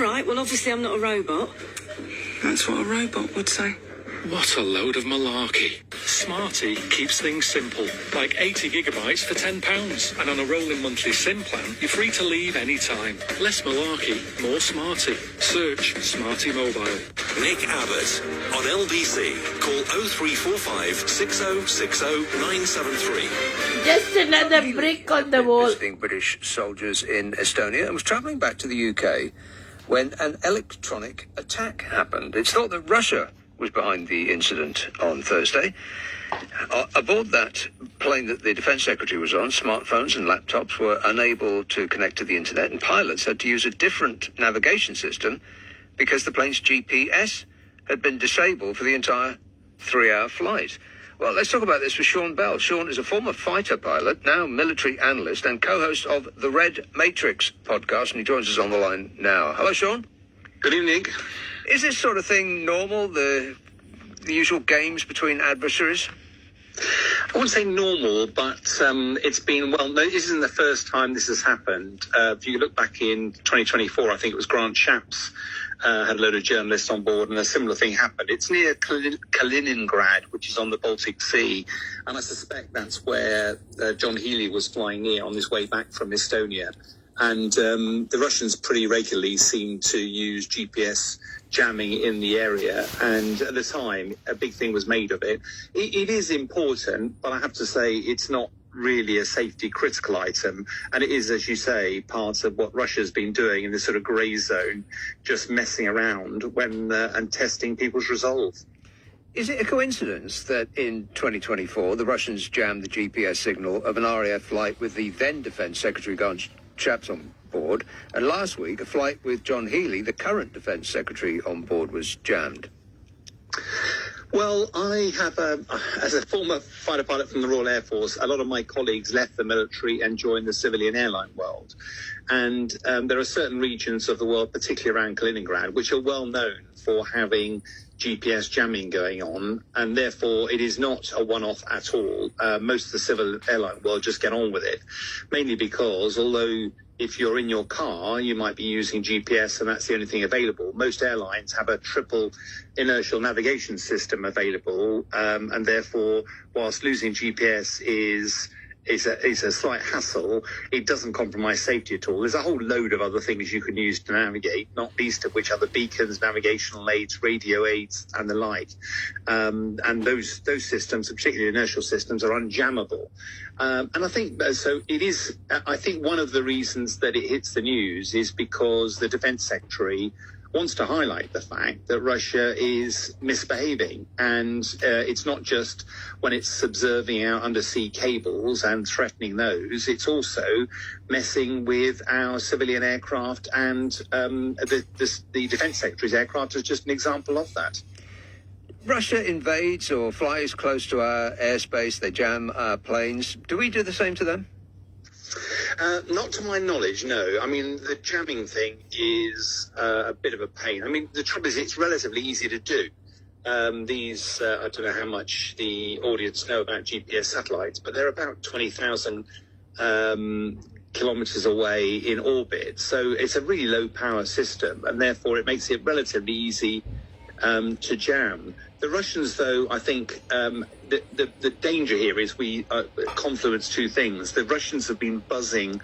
Right, well, obviously I'm not a robot. That's what a robot would say. What a load of malarkey. Smarty keeps things simple, like 80 gigabytes for £10. And on a rolling monthly SIM plan, you're free to leave any time. Less malarkey, more Smarty. Search Smarty Mobile. Nick Abbott on LBC. Call 0345 6060 973. Just another brick on the wall. Visiting British soldiers in Estonia and was travelling back to the UK when an electronic attack happened. It's thought that Russia was behind the incident on Thursday. Aboard that plane that the Defence Secretary was on, smartphones and laptops were unable to connect to the internet, and pilots had to use a different navigation system because the plane's GPS had been disabled for the entire 3-hour flight. Well, let's talk about this with Sean Bell. Sean is a former fighter pilot, now military analyst, and co-host of the Red Matrix podcast, and he joins us on the line now. Hello, Sean. Good evening. Is this sort of thing normal, the usual games between adversaries? I wouldn't say normal, but it's been, well, no, this isn't the first time this has happened. If you look back in 2024, I think it was Grant Shapps had a load of journalists on board, and a similar thing happened. It's near Kaliningrad, which is on the Baltic Sea, and I suspect that's where John Healey was flying near on his way back from Estonia. And the Russians pretty regularly seem to use GPS jamming in the area. And at the time, a big thing was made of it. It is important, but I have to say it's not really a safety critical item. And it is, as you say, part of what Russia's been doing in this sort of grey zone, just messing around when and testing people's resolve. Is it a coincidence that in 2024, the Russians jammed the GPS signal of an RAF flight with the then Defence Secretary Grant Shapps on board, and last week a flight with John Healey, the current Defence Secretary, on board was jammed? Well, I have, as a former fighter pilot from the Royal Air Force, a lot of my colleagues left the military and joined the civilian airline world. And there are certain regions of the world, particularly around Kaliningrad, which are well known for having GPS jamming going on, and therefore it is not a one-off at all. Most of the civil airline world just get on with it, mainly because although if you're in your car, you might be using GPS and that's the only thing available. Most airlines have a triple inertial navigation system available, and therefore, whilst losing GPS is a slight hassle, it doesn't compromise safety at all. There's a whole load of other things you can use to navigate, not least of which are the beacons, navigational aids, radio aids, and the like. And those systems, particularly inertial systems, are unjammable. And I think so. It is. I think one of the reasons that it hits the news is because the Defence Secretary wants to highlight the fact that Russia is misbehaving. And it's not just when it's subserving our undersea cables and threatening those, it's also messing with our civilian aircraft, and the Defence Secretary's aircraft is just an example of that. Russia invades or flies close to our airspace, they jam our planes. Do we do the same to them? Not to my knowledge, no. I mean, the jamming thing is a bit of a pain. I mean, the trouble is it's relatively easy to do. I don't know how much the audience know about GPS satellites, but they're about 20,000 kilometres away in orbit. So it's a really low power system, and therefore it makes it relatively easy to jam. The Russians, though, I think the danger here is we confluence two things. The Russians have been buzzing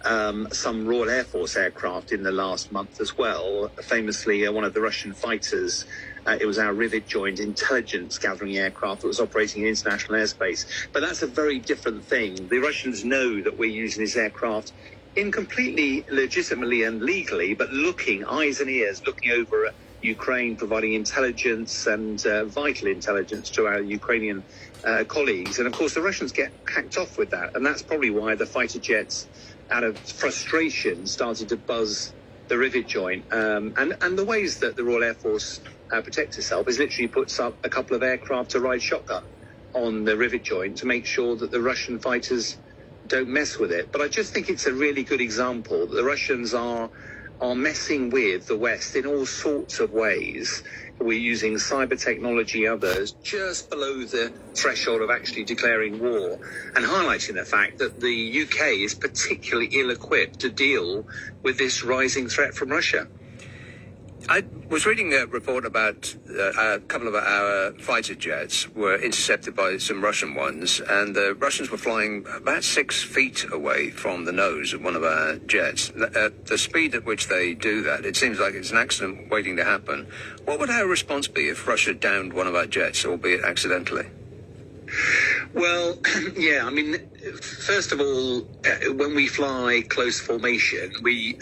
some Royal Air Force aircraft in the last month as well. Famously, one of the Russian fighters, it was our rivet joint intelligence gathering aircraft that was operating in international airspace. But that's a very different thing. The Russians know that we're using this aircraft in completely legitimately and legally, but looking, eyes and ears, looking over at Ukraine, providing intelligence and vital intelligence to our Ukrainian colleagues. And of course, the Russians get hacked off with that. And that's probably why the fighter jets, out of frustration, started to buzz the rivet joint. And the ways that the Royal Air Force protects itself is literally puts up a couple of aircraft to ride shotgun on the rivet joint to make sure that the Russian fighters don't mess with it. But I just think it's a really good example that the Russians are messing with the West in all sorts of ways. We're using cyber technology, others, just below the threshold of actually declaring war, and highlighting the fact that the UK is particularly ill-equipped to deal with this rising threat from Russia. I was reading a report about a couple of our fighter jets were intercepted by some Russian ones, and the Russians were flying about 6 feet away from the nose of one of our jets. The speed at which they do that, it seems like it's an accident waiting to happen. What would our response be if Russia downed one of our jets, albeit accidentally? Well, yeah, I mean, first of all, when we fly close formation, we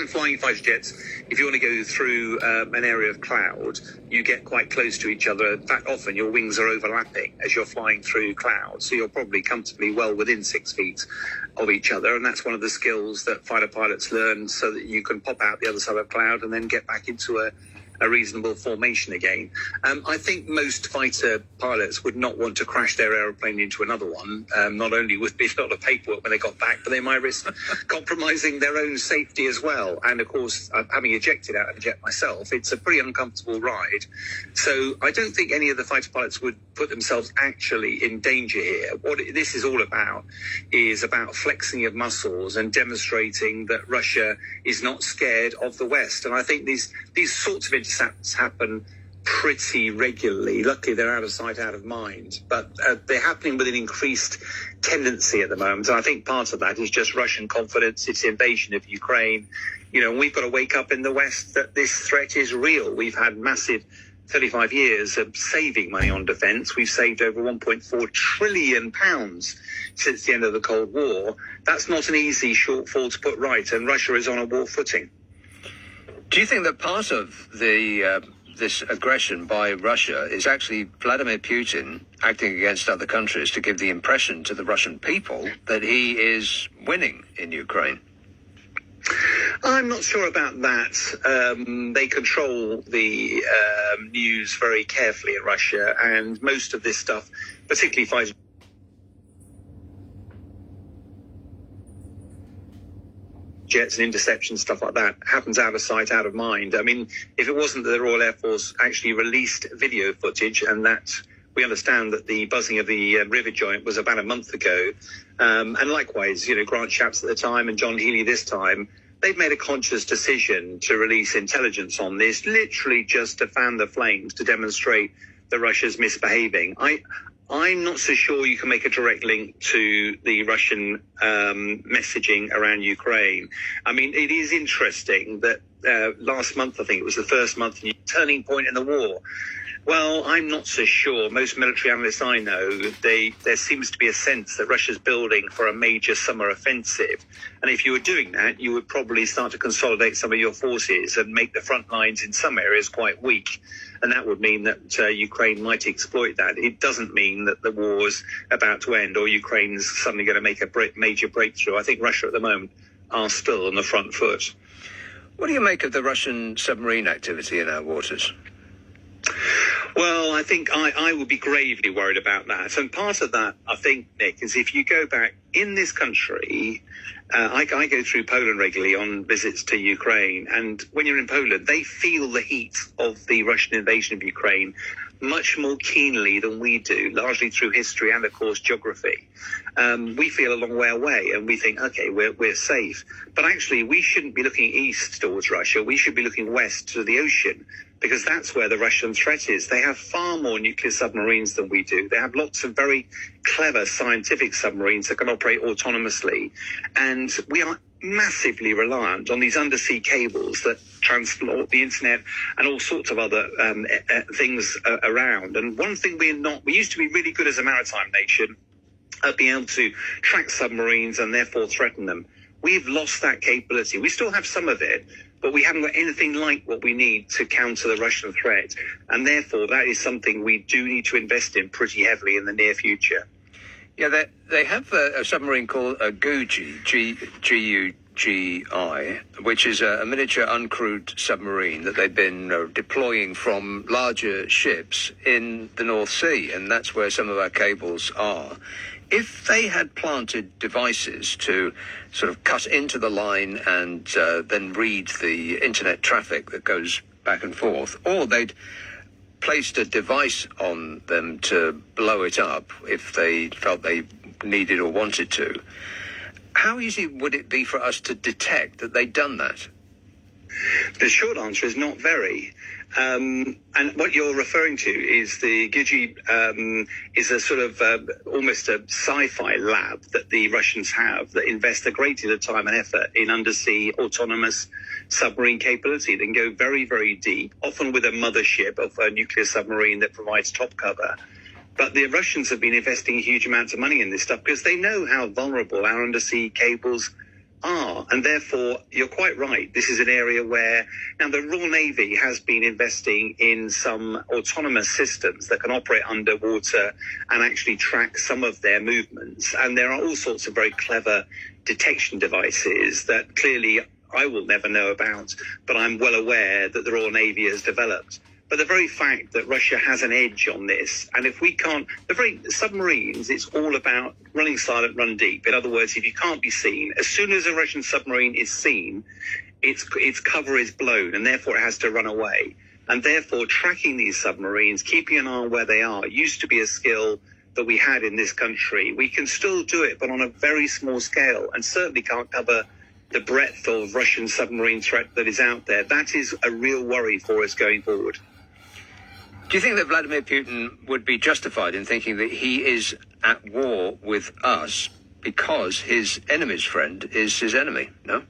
flying fighter jets, if you want to go through an area of cloud, you get quite close to each other. In fact, often your wings are overlapping as you're flying through cloud, so you're probably comfortably well within 6 feet of each other, and that's one of the skills that fighter pilots learn, so that you can pop out the other side of cloud and then get back into a reasonable formation again. I think most fighter pilots would not want to crash their aeroplane into another one. Not only would there be a lot of paperwork when they got back, but they might risk compromising their own safety as well. And of course, having ejected out of a jet myself, it's a pretty uncomfortable ride. So I don't think any of the fighter pilots would put themselves actually in danger here. What this is all about is about flexing of muscles and demonstrating that Russia is not scared of the West. And I think these sorts of intercepts happen pretty regularly. Luckily, they're out of sight, out of mind. But they're happening with an increased tendency at the moment. And I think part of that is just Russian confidence. It's the invasion of Ukraine. You know, we've got to wake up in the West that this threat is real. We've had massive 35 years of saving money on defence. We've saved over £1.4 trillion since the end of the Cold War. That's not an easy shortfall to put right, and Russia is on a war footing. Do you think that part of this aggression by Russia is actually Vladimir Putin acting against other countries to give the impression to the Russian people that he is winning in Ukraine? I'm not sure about that. They control the news very carefully in Russia, and most of this stuff, particularly fighter jets and interceptions, stuff like that, happens out of sight, out of mind. I mean, if it wasn't that the Royal Air Force actually released video footage, and that we understand that the buzzing of the rivet joint was about a month ago, and likewise, you know, Grant Shapps at the time and John Healey this time, they've made a conscious decision to release intelligence on this, literally just to fan the flames, to demonstrate that Russia's misbehaving. I'm not so sure you can make a direct link to the Russian messaging around Ukraine. I mean, it is interesting that last month, I think it was the first month, turning point in the war. Well, I'm not so sure. Most military analysts I know, there seems to be a sense that Russia's building for a major summer offensive. And if you were doing that, you would probably start to consolidate some of your forces and make the front lines in some areas quite weak. And that would mean that Ukraine might exploit that. It doesn't mean that the war's about to end or Ukraine's suddenly going to make a major breakthrough. I think Russia at the moment are still on the front foot. What do you make of the Russian submarine activity in our waters? Well, I think I would be gravely worried about that. And part of that, I think, Nick, is if you go back in this country, I go through Poland regularly on visits to Ukraine. And when you're in Poland, they feel the heat of the Russian invasion of Ukraine much more keenly than we do, largely through history and, of course, geography. We feel a long way away and we think, OK, we're safe. But actually, we shouldn't be looking east towards Russia. We should be looking west to the ocean, because that's where the Russian threat is. They have far more nuclear submarines than we do. They have lots of very clever scientific submarines that can operate autonomously. And we are massively reliant on these undersea cables that transport the internet and all sorts of other things around. And one thing we used to be really good as a maritime nation at being able to track submarines and therefore threaten them. We've lost that capability. We still have some of it, but we haven't got anything like what we need to counter the Russian threat. And therefore, that is something we do need to invest in pretty heavily in the near future. Yeah, they have a submarine called a Gugi, G-U-G-I, which is a miniature uncrewed submarine that they've been deploying from larger ships in the North Sea, and that's where some of our cables are. If they had planted devices to sort of cut into the line and then read the internet traffic that goes back and forth, or they'd placed a device on them to blow it up if they felt they needed or wanted to, how easy would it be for us to detect that they'd done that? The short answer is not very. And what you're referring to is the Gigi is a sort of almost a sci-fi lab that the Russians have that invest a great deal of time and effort in undersea autonomous submarine capability. They can go very, very deep, often with a mothership of a nuclear submarine that provides top cover. But the Russians have been investing huge amounts of money in this stuff because they know how vulnerable our undersea cables are. And therefore, you're quite right. This is an area where now the Royal Navy has been investing in some autonomous systems that can operate underwater and actually track some of their movements. And there are all sorts of very clever detection devices that clearly I will never know about, but I'm well aware that the Royal Navy has developed. But the very fact that Russia has an edge on this, and if we can't, the very submarines, it's all about running silent, run deep. In other words, if you can't be seen, as soon as a Russian submarine is seen, its cover is blown, and therefore it has to run away. And therefore, tracking these submarines, keeping an eye on where they are, used to be a skill that we had in this country. We can still do it, but on a very small scale, and certainly can't cover the breadth of Russian submarine threat that is out there. That is a real worry for us going forward. Do you think that Vladimir Putin would be justified in thinking that he is at war with us because his enemy's friend is his enemy? No?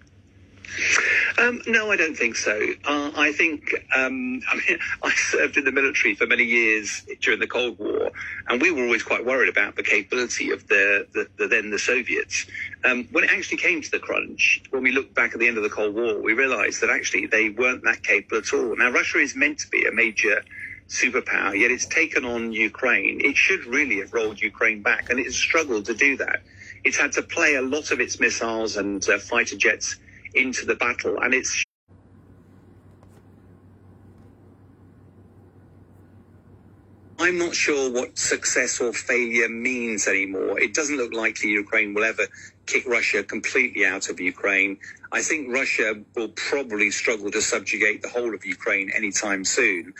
No, I don't think so. I think, I served in the military for many years during the Cold War, and we were always quite worried about the capability of the Soviets. When it actually came to the crunch, when we looked back at the end of the Cold War, we realized that actually they weren't that capable at all. Now, Russia is meant to be a major superpower, yet it's taken on Ukraine. It should really have rolled Ukraine back, and it's struggled to do that. It's had to play a lot of its missiles and fighter jets into the battle, and it's I'm not sure what success or failure means anymore. It doesn't look likely Ukraine will ever kick Russia completely out of Ukraine. I think Russia will probably struggle to subjugate the whole of Ukraine anytime soon.